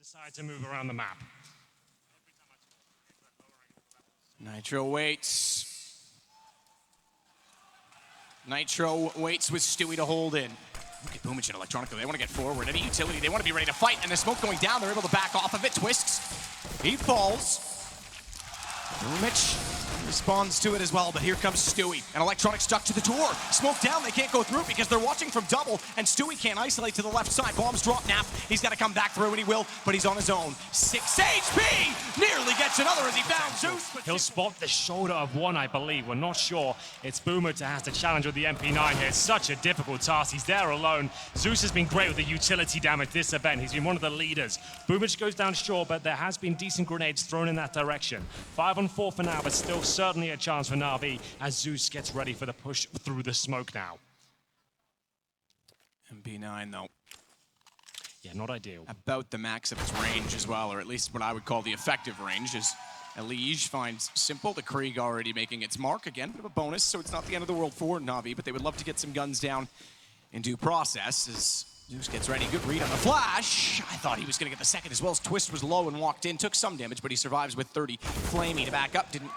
decide to move around the map. Nitro waits. Nitro waits with Stewie to hold in. Look at Boomich and Electronic. They want to get forward. Any utility, they want to be ready to fight. And the smoke going down, they're able to back off of it. Twists. He falls. Boomich responds to it as well, but here comes Stewie. And Electronic stuck to the door. Smoke down, they can't go through because they're watching from double, and Stewie can't isolate to the left side. Bombs drop, Nap. He's got to come back through, and he will, but he's on his own. 6 HP! Nearly gets another as he found Zeus. He'll spot the shoulder of one, I believe. We're not sure. It's Boomich that has to challenge with the MP9 here. It's such a difficult task. He's there alone. Zeus has been great with the utility damage this event. He's been one of the leaders. Boomich goes down short, but there has been decent grenades thrown in that direction. 5 on 4 for now, but still certainly a chance for Navi as Zeus gets ready for the push through the smoke now. MP9 though. Yeah, not ideal. About the max of its range as well, or at least what I would call the effective range, as Elige finds Simple. The Krieg already making its mark. Again, bit of a bonus, so it's not the end of the world for Navi, but they would love to get some guns down in due process as Zeus gets ready. Good read on the flash. I thought he was going to get the second as well as Twist was low and walked in. Took some damage, but he survives with 30. Flamey to back up. Didn't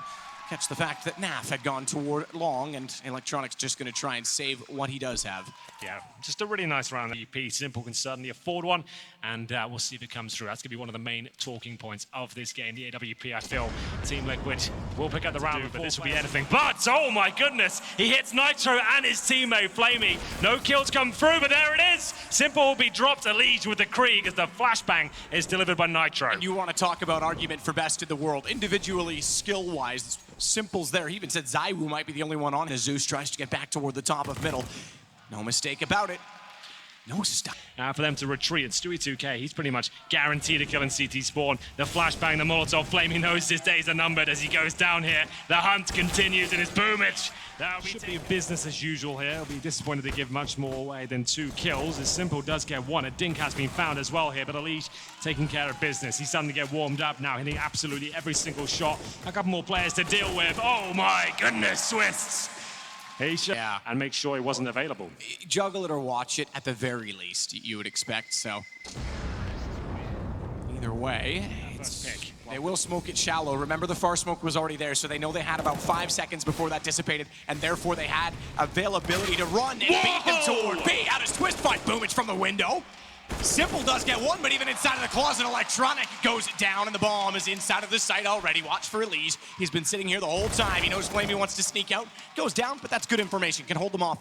catch the fact that Naf had gone toward long, and Electronic's just going to try and save what he does have. Yeah, just a really nice round. EP Simple can certainly afford one, and we'll see if it comes through. That's going to be one of the main talking points of this game. The AWP, I feel, Team Liquid will pick up the round, but this will be anything. But, oh my goodness, he hits Nitro and his teammate, Flamey. No kills come through, but there it is. Simple will be dropped a lead with the Krieg as the flashbang is delivered by Nitro. And you want to talk about argument for best in the world. Individually, skill-wise, Simple's there. He even said Zaiwu might be the only one on as Zeus tries to get back toward the top of middle. No mistake about it. No stop. For them to retreat, it's Stewie 2K. He's pretty much guaranteed a kill in CT spawn. The flashbang, the Molotov, Flamey knows his days are numbered as he goes down here. The hunt continues and it's Boomich. That'll be business as usual here. I'll be disappointed to give much more away than 2 kills. As Simple does get one. A dink has been found as well here, but Elige taking care of business. He's starting to get warmed up now, hitting absolutely every single shot. A couple more players to deal with. Oh my goodness, Twists. He should, and make sure he wasn't available. Juggle it or watch it at the very least, you would expect, so. Either way, they will smoke it shallow. Remember, the far smoke was already there, so they know they had about 5 seconds before that dissipated, and therefore they had availability to run and beat him toward B. How does Twist find Boomich from the window? Simple does get one, but even inside of the closet, Electronic goes down, and the bomb is inside of the site already. Watch for Elise. He's been sitting here the whole time. He knows Flamey wants to sneak out. Goes down, but that's good information. Can hold them off.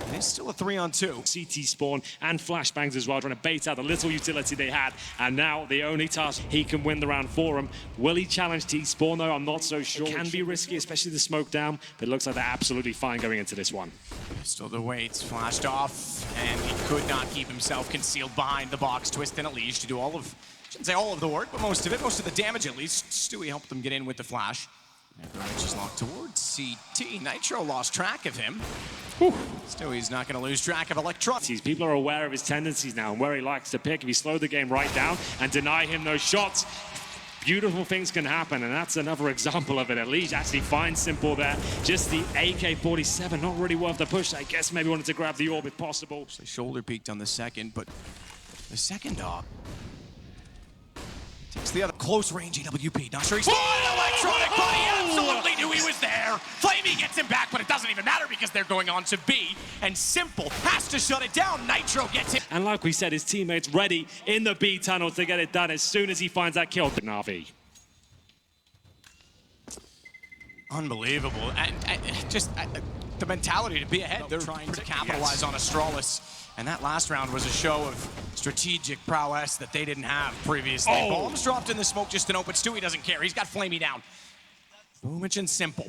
And it's still a 3-on-2. CT spawn and flashbangs as well, trying to bait out the little utility they had. And now the only task he can win the round for him. Will he challenge T-spawn though? I'm not so sure. It can be risky, especially the smoke down, but it looks like they're absolutely fine going into this one. Still the weights flashed off, and he could not keep himself concealed behind the box. Twist and Elige to do all of, shouldn't say all of the work, but most of it, most of the damage at least. Stewie helped them get in with the flash. Boomich is locked towards CT. Nitro lost track of him. Stewie's not going to lose track of Electronic. People are aware of his tendencies now and where he likes to pick. If you slow the game right down and deny him those shots, beautiful things can happen, and that's another example of it. Elige actually finds Simple there. Just the AK-47, not really worth the push. I guess maybe wanted to grab the orb if possible. So shoulder peaked on the second, but the second dog takes the other close range AWP. Not sure he's Electronic, but he absolutely knew he was there. Flamey gets him back, but it doesn't even matter because they're going on to B, and Simple has to shut it down. Nitro gets him. And like we said, his teammates ready in the B tunnel to get it done as soon as he finds that kill. Navi. Unbelievable. And just the mentality to be ahead. They're trying to capitalize on Astralis. And that last round was a show of strategic prowess that they didn't have previously. Bombs dropped in the smoke just to know, but Stewie doesn't care. He's got Flamey down. Boomich and Simple.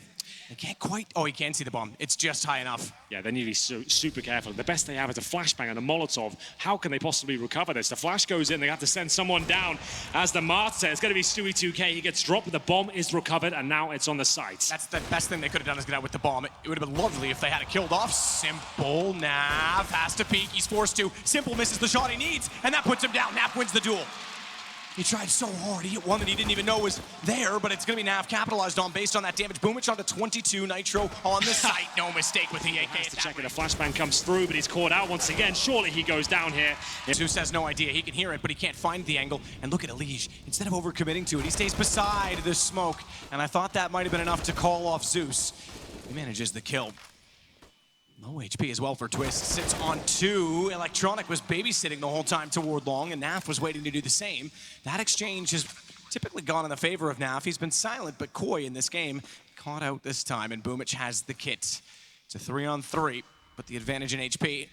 They can't quite, he can't see the bomb. It's just high enough. Yeah, they need to be super careful. The best they have is a flashbang and a Molotov. How can they possibly recover this? The flash goes in, they have to send someone down. As the Mart says, it's gonna be Stewie 2K. He gets dropped, the bomb is recovered, and now it's on the site. That's the best thing they could have done is get out with the bomb. It would have been lovely if they had it killed off. Simple, Nav has to peek, he's forced to. Simple misses the shot he needs, and that puts him down. Nav wins the duel. He tried so hard. He hit one that he didn't even know was there, but it's going to be Nav capitalized on based on that damage. Boomich onto 22, Nitro on the site. No mistake with the AK. Has to check it. A flashbang comes through, but he's caught out once again. Surely he goes down here. Zeus has no idea. He can hear it, but he can't find the angle. And look at Elige. Instead of overcommitting to it, he stays beside the smoke. And I thought that might have been enough to call off Zeus. He manages the kill. Low HP as well for Twist. Sits on 2. Electronic was babysitting the whole time toward Long, and Naf was waiting to do the same. That exchange has typically gone in the favor of Naf. He's been silent but coy in this game. Caught out this time, and Boomich has the kit. It's a 3-on-3, but the advantage in HP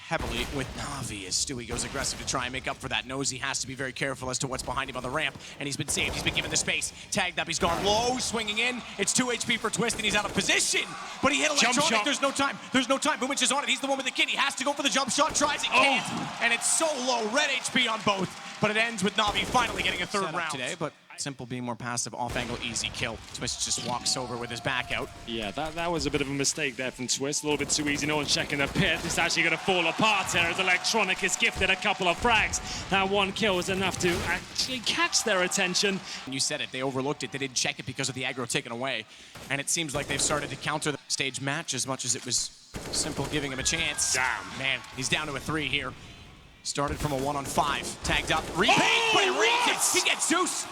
heavily with Navi as Stewie goes aggressive to try and make up for that. Knows he has to be very careful as to what's behind him on the ramp, and he's been saved. He's been given the space. Tagged up, he's gone low, swinging in. It's 2 HP for Twist, and he's out of position. But he hit Electronic. There's no time. There's no time. Boomich is on it. He's the one with the kit. He has to go for the jump shot. Tries it, can't. And it's so low. Red HP on both. But it ends with Navi finally getting a third round today. But Simple being more passive, off-angle, easy kill. Twist just walks over with his back out. Yeah, that was a bit of a mistake there from Twist. A little bit too easy. No one's checking the pit. It's actually going to fall apart here as Electronic is gifted a couple of frags. That one kill was enough to actually catch their attention. You said it. They overlooked it. They didn't check it because of the aggro taken away. And it seems like they've started to counter the stage match as much as it was Simple giving him a chance. Damn. Man, he's down to a 3 here. Started from a 1-on-5. Tagged up. Repaid, but he reads it. He gets Zeus.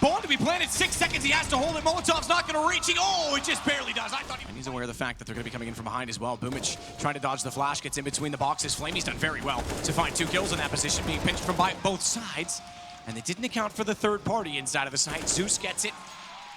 Bomb to be planted, 6 seconds, he has to hold it. Molotov's not going to reach. It just barely does. I thought and he's aware of the fact that they're going to be coming in from behind as well. Boomich trying to dodge the flash, gets in between the boxes. Flamey's done very well to find 2 kills in that position, being pinched from both sides. And they didn't account for the third party inside of the site. Zeus gets it,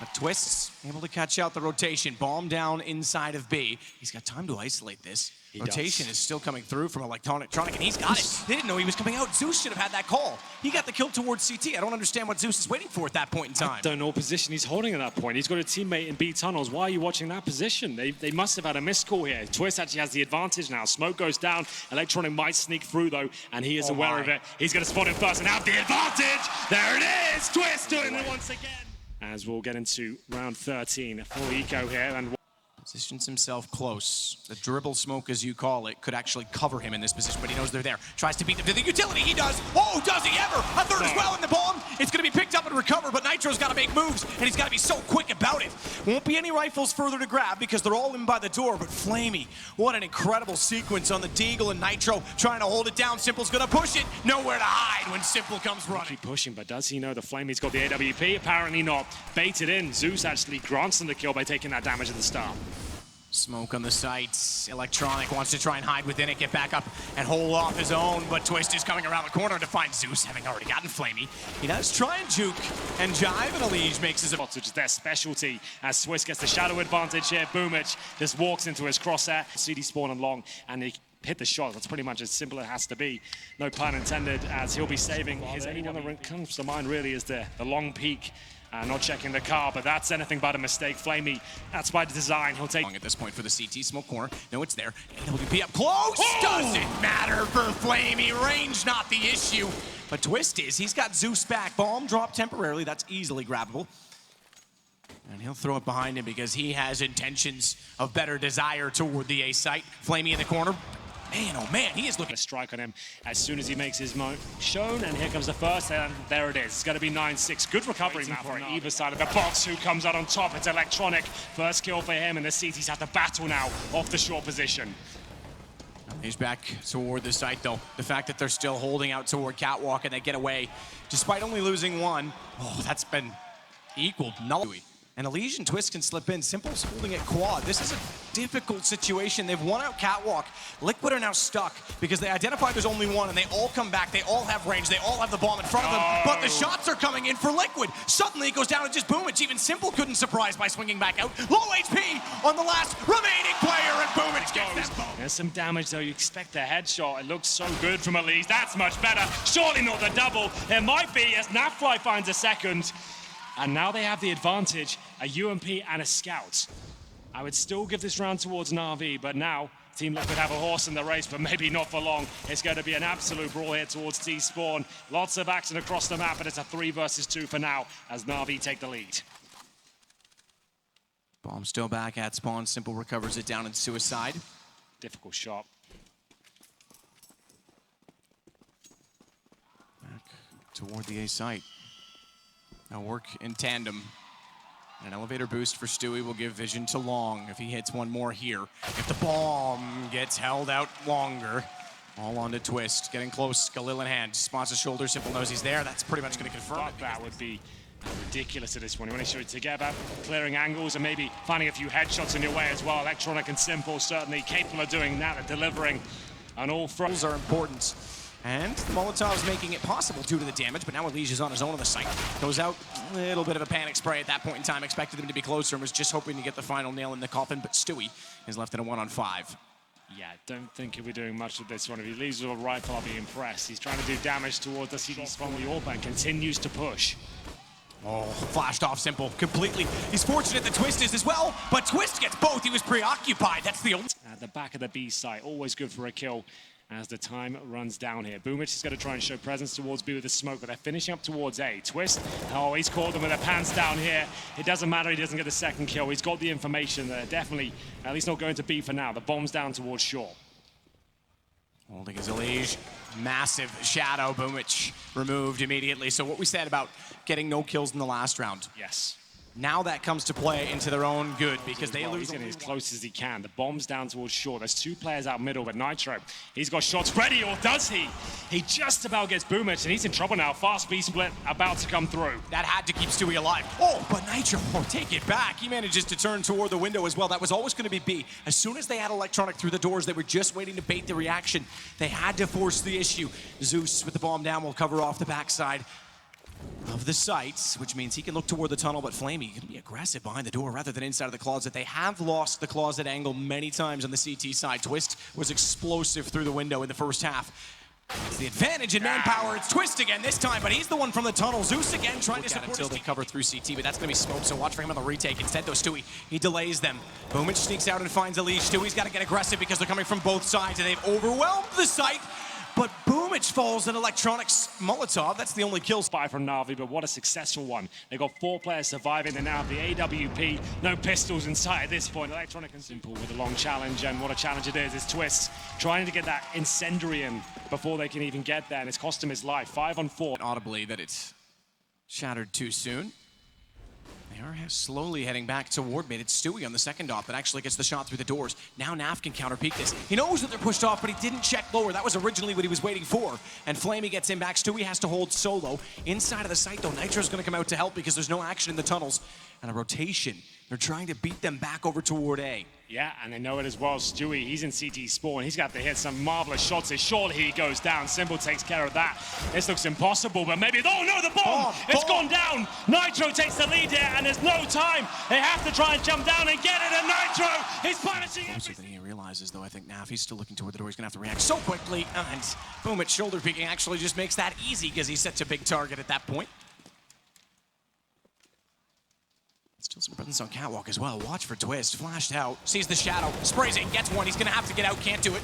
but Twist's able to catch out the rotation. Bomb down inside of B. He's got time to isolate this. Rotation is still coming through from Electronic, and he's got it. They didn't know he was coming out. Zeus should have had that call. He got the kill towards CT. I don't understand what Zeus is waiting for at that point in time. I don't know what position he's holding at that point. He's got a teammate in B tunnels. Why are you watching that position? They must have had a missed call here. Twist actually has the advantage now. Smoke goes down. Electronic might sneak through, though, and he is aware of it. He's going to spot him first and have the advantage. There it is. Twist doing it once again. As we'll get into round 13. Full eco here, and positions himself close. The dribble smoke, as you call it, could actually cover him in this position, but he knows they're there. Tries to beat them to the utility. He does. Oh, does he ever? A third as well in the bomb. It's going to be picked up and recovered, but Nitro's got to make moves, and he's got to be so quick about it. Won't be any rifles further to grab because they're all in by the door, but Flamey, what an incredible sequence on the Deagle, and Nitro trying to hold it down. Simple's going to push it. Nowhere to hide when Simple comes running. Keep pushing, but does he know the Flamey's got the AWP? Apparently not. Baited in. Zeus actually grants them the kill by taking that damage at the start. Smoke on the sights. Electronic wants to try and hide within it, get back up and hold off his own, but Twist is coming around the corner to find Zeus, having already gotten Flamey. He does try and juke and jive, and Elige makes his... Which is their specialty, as Swiss gets the shadow advantage here. Boomich just walks into his crosshair. CD spawn and Long, and he hit the shot. That's pretty much as simple as it has to be. No pun intended, as he'll be saving his... Anyone that comes to mind really is the long peak. Not checking the car, but that's anything but a mistake. Flamey, that's by design. He'll take... At this point for the CT smoke corner. No, it's there. AWP up close. Oh! Doesn't matter for Flamey. Range not the issue. But Twist is. He's got Zeus back. Bomb drop temporarily. That's easily grabbable. And he'll throw it behind him because he has intentions of better desire toward the A site. Flamey in the corner. Man, oh man, he is looking to strike on him as soon as he makes his mark shown, and here comes the first, and there it is. It's going to be 9-6. Good recovery now for either side of the box. Who comes out on top? It's Electronic. First kill for him, and the CTs have to battle now off the short position. He's back toward the site, though. The fact that they're still holding out toward Catwalk and they get away, despite only losing one, oh, that's been equaled. And Elige and Twist can slip in. Simple's holding it quad. This is a difficult situation. They've won out Catwalk. Liquid are now stuck because they identified there's only one, and they all come back. They all have range. They all have the bomb in front of them. But the shots are coming in for Liquid. Suddenly it goes down to just Boomich. Even Simple couldn't surprise by swinging back out. Low HP on the last remaining player, and Boomich gets them. There's some damage, though. You expect the headshot. It looks so good from Elige. That's much better. Surely not the double. It might be as Nafly finds a second. And now they have the advantage, a UMP and a scout. I would still give this round towards Navi, but now Team Liquid have a horse in the race, but maybe not for long. It's going to be an absolute brawl here towards T-Spawn. Lots of action across the map, but it's a 3 versus 2 for now as Navi take the lead. Bomb still back at spawn. Simple recovers it down in suicide. Difficult shot. Back toward the A site. Now work in tandem. An elevator boost for Stewie will give vision to Long if he hits one more here. If the bomb gets held out longer, all on to Twist. Getting close, Galil in hand. Spots his shoulder, Simple knows he's there. That's pretty much going to confirm it. That would be ridiculous at this one. You want to show it together, clearing angles and maybe finding a few headshots in your way as well. Electronic and Simple certainly capable of doing that and delivering on all fronts. Are important. And the Molotov's making it possible due to the damage, but now Elige is on his own on the site. Goes out, a little bit of a panic spray at that point in time. Expected him to be closer and was just hoping to get the final nail in the coffin, but Stewie is left in a 1-on-5. Yeah, I don't think he'll be doing much with this one. If he leaves with a rifle, I'll be impressed. He's trying to do damage towards the CD from the AWP and continues to push. Oh, flashed off Simple completely. He's fortunate that Twist is as well, but Twist gets both. He was preoccupied. That's the only... At the back of the B site, always good for a kill as the time runs down here. Boomich is going to try and show presence towards B with the smoke, but they're finishing up towards A. Twist, oh, he's caught them with their pants down here. It doesn't matter, he doesn't get the second kill. He's got the information. They're definitely, at least not going to B for now. The bomb's down towards Shaw. Holding his Elige. Massive shadow. Boomich removed immediately. So what we said about getting no kills in the last round. Yes. Now that comes to play into their own good because they lose. He's getting as close as he can. The bomb's down towards Shaw. There's two players out middle, but Nitro, he's got shots ready, or does he? He just about gets Boomich, and he's in trouble now. Fast B split about to come through. That had to keep Stewie alive. Oh, but Nitro, take it back. He manages to turn toward the window as well. That was always going to be B. As soon as they had Electronic through the doors, they were just waiting to bait the reaction. They had to force the issue. Zeus with the bomb down will cover off the backside of the sights, which means he can look toward the tunnel, but Flamey can be aggressive behind the door rather than inside of the closet. They have lost the closet angle many times on the CT side. Twist was explosive through the window in the first half. It's the advantage in manpower. It's Twist again this time, but he's the one from the tunnel. Zeus again trying to support until they cover through CT, but that's going to be smoke, so watch for him on the retake. Instead, though, Stewie, he delays them. Boomich sneaks out and finds Elige. Stewie's got to get aggressive because they're coming from both sides, and they've overwhelmed the site. But Boomich falls in Electronics Molotov. That's the only kill spy from Navi, but what a successful one. They got 4 players surviving. They now have the AWP. No pistols in sight at this point. Electronic and Simple with a long challenge, and what a challenge it is. It's Twist trying to get that incendiary in before they can even get there, and it's cost him his life. 5-on-4. Audibly that it's shattered too soon. They are slowly heading back toward mid. It's Stewie on the second op that actually gets the shot through the doors. Now Naf can counter-peek this. He knows that they're pushed off, but he didn't check lower. That was originally what he was waiting for. And Flamey gets him back. Stewie has to hold solo. Inside of the site, though, Nitro's going to come out to help because there's no action in the tunnels. And a rotation. They're trying to beat them back over toward A. Yeah, and they know it as well. Stewie, he's in CT spawn. He's got to hit some marvelous shots. Surely he goes down. Simple takes care of that. This looks impossible, but maybe... Oh, no, the bomb! It's gone down! Nitro takes the lead here, and there's no time. They have to try and jump down and get it, and Nitro is punishing everything. So then he realizes, though, I think Navi's still looking toward the door. He's going to have to react so quickly, and boom, at shoulder peeking actually just makes that easy because he's such a big target at that point. Still some presence on catwalk as well. Watch for Twist. Flashed out. Sees the shadow. Sprays it. Gets one. He's going to have to get out. Can't do it.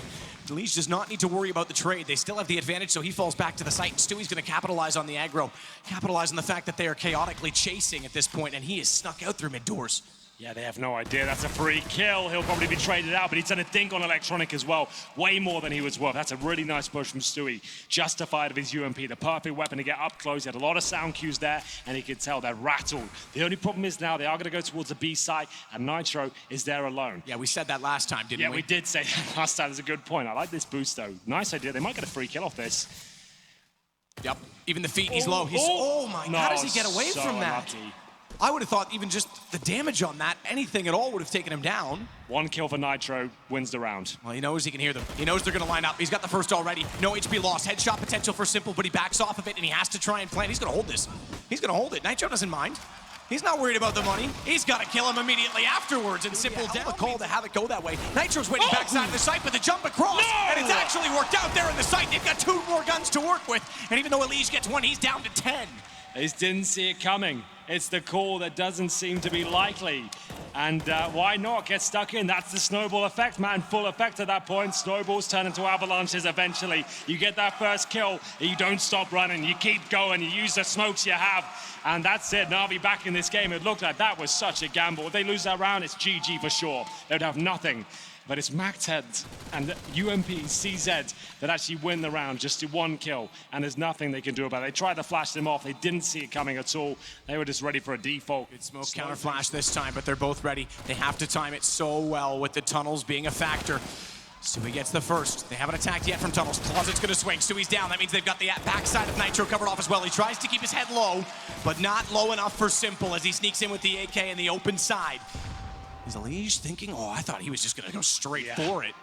Elige does not need to worry about the trade. They still have the advantage, so he falls back to the site. Stewie's going to capitalize on the aggro. Capitalize on the fact that they are chaotically chasing at this point, and he is snuck out through mid-doors. Yeah, they have no idea. That's a free kill. He'll probably be traded out, but he's done a dink on Electronic as well. Way more than he was worth. That's a really nice push from Stewie. Justified of his UMP. The perfect weapon to get up close. He had a lot of sound cues there, and he could tell they're rattled. The only problem is now they are going to go towards the B site, and Nitro is there alone. Yeah, we said that last time, didn't we? Yeah, we did say that last time. That's a good point. I like this boost, though. Nice idea. They might get a free kill off this. Yep. Even the feet, he's low. Oh my, no, how does he get away from that? Unlucky. I would have thought even just the damage on that, anything at all, would have taken him down. One kill for Nitro wins the round. Well, he knows he can hear them. He knows they're going to line up. He's got the first already. No HP lost. Headshot potential for Simple, but he backs off of it, and he has to try and plan. He's going to hold this. He's going to hold it. Nitro doesn't mind. He's not worried about the money. He's got to kill him immediately afterwards, and Simple down. The call to have it go that way. Nitro's waiting backside of the site with the jump across, and it's actually worked out there in the site. They've got 2 more guns to work with, and even though Elige gets 1, he's down to 10. They just didn't see it coming. It's the call that doesn't seem to be likely. And why not get stuck in? That's the snowball effect, man. Full effect at that point. Snowballs turn into avalanches eventually. You get that first kill, you don't stop running. You keep going, you use the smokes you have. And that's it, Navi back in this game. It looked like that was such a gamble. If they lose that round, it's GG for sure. They'd have nothing. but it's MacTed and UMP CZ that actually win the round, just do one kill, and there's nothing they can do about it. They tried to flash them off, they didn't see it coming at all. They were just ready for a default. Good smoke counter flash this time, but they're both ready. They have to time it so well with the tunnels being a factor. Stewie gets the first. They haven't attacked yet from tunnels. Closet's gonna swing. Stewie's down. That means they've got the backside of Nitro covered off as well. He tries to keep his head low, but not low enough for Simple as he sneaks in with the AK in the open side. Is Elige thinking, oh, I thought he was just gonna go straight for it.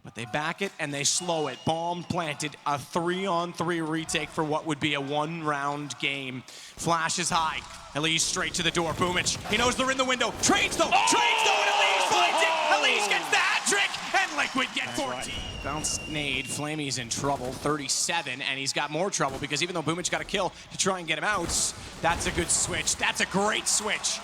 But they back it and they slow it. Bomb planted, a 3-on-3 retake for what would be a one-round game. Flash is high. Elige straight to the door. Boomich, he knows they're in the window. Trades though, trades though, and Elige finds it. Elige gets the hat trick, and Liquid get 14. Right. Bounce nade, Flamey's in trouble, 37, and he's got more trouble because even though Boomich got a kill to try and get him out, that's a good switch. That's a great switch.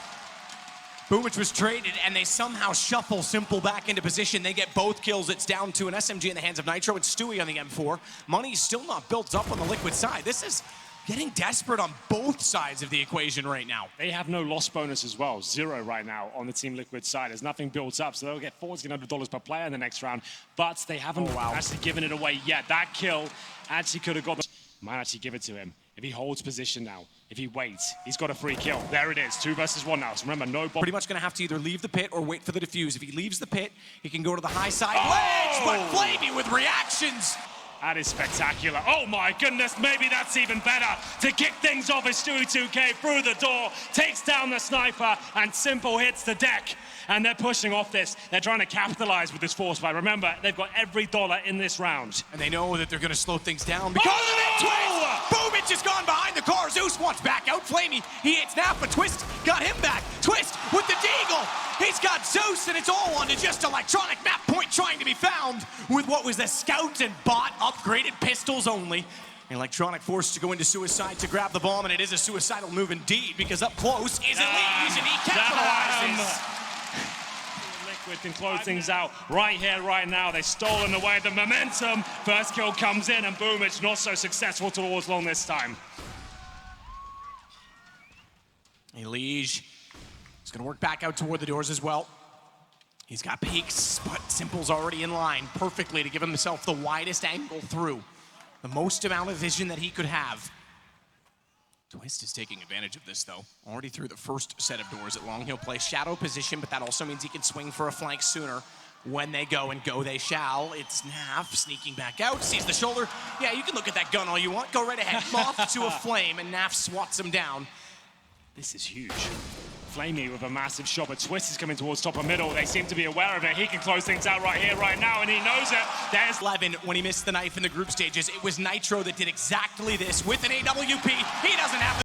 Boomich was traded, and they somehow shuffle Simple back into position. They get both kills. It's down to an SMG in the hands of Nitro and Stewie on the M4. Money's still not built up on the Liquid side. This is getting desperate on both sides of the equation right now. They have no loss bonus as well. 0 right now on the Team Liquid side. There's nothing built up, so they'll get $1,400 per player in the next round, but they haven't actually given it away yet. That kill actually could have got the... Might actually give it to him. If he holds position now, if he waits, he's got a free kill. There it is, 2 versus 1 now. So remember, no bomb. Pretty much gonna have to either leave the pit or wait for the defuse. If he leaves the pit, he can go to the high side ledge, but Flamey with reactions. That is spectacular. Oh my goodness, maybe that's even better. To kick things off is Stewie 2K through the door, takes down the sniper, and Simple hits the deck. And they're pushing off this. They're trying to capitalize with this force fight. Remember, they've got every dollar in this round. And they know that they're gonna slow things down because of it. Twist! Boomich has gone behind the car. Zeus wants back out. Flamey, he hits Nap, but Twist got him back. Twist with the deagle. He's got Zeus, and it's all on to just electronic map point trying to be found with what was the scout and bot upgraded pistols only. Electronic forced to go into suicide to grab the bomb, and it is a suicidal move indeed because up close is Elige, and he capitalizes. Liquid can close things out right here, right now. They've stolen away the momentum. First kill comes in, and boom, it's not so successful towards long this time. Elige is going to work back out toward the doors as well. He's got peeks, but Simple's already in line perfectly to give himself the widest angle through. The most amount of vision that he could have. Twist is taking advantage of this, though. Already through the first set of doors at long. He'll play shadow position, but that also means he can swing for a flank sooner. When they go, and go they shall. It's Naf sneaking back out, sees the shoulder. Yeah, you can look at that gun all you want. Go right ahead. Moth to a flame, and Naf swats him down. This is huge. Flamey with a massive shot, but Twist is coming towards top of middle. They seem to be aware of it. He can close things out right here, right now, and he knows it. There's 11 when he missed the knife in the group stages. It was Nitro that did exactly this with an AWP. He doesn't have the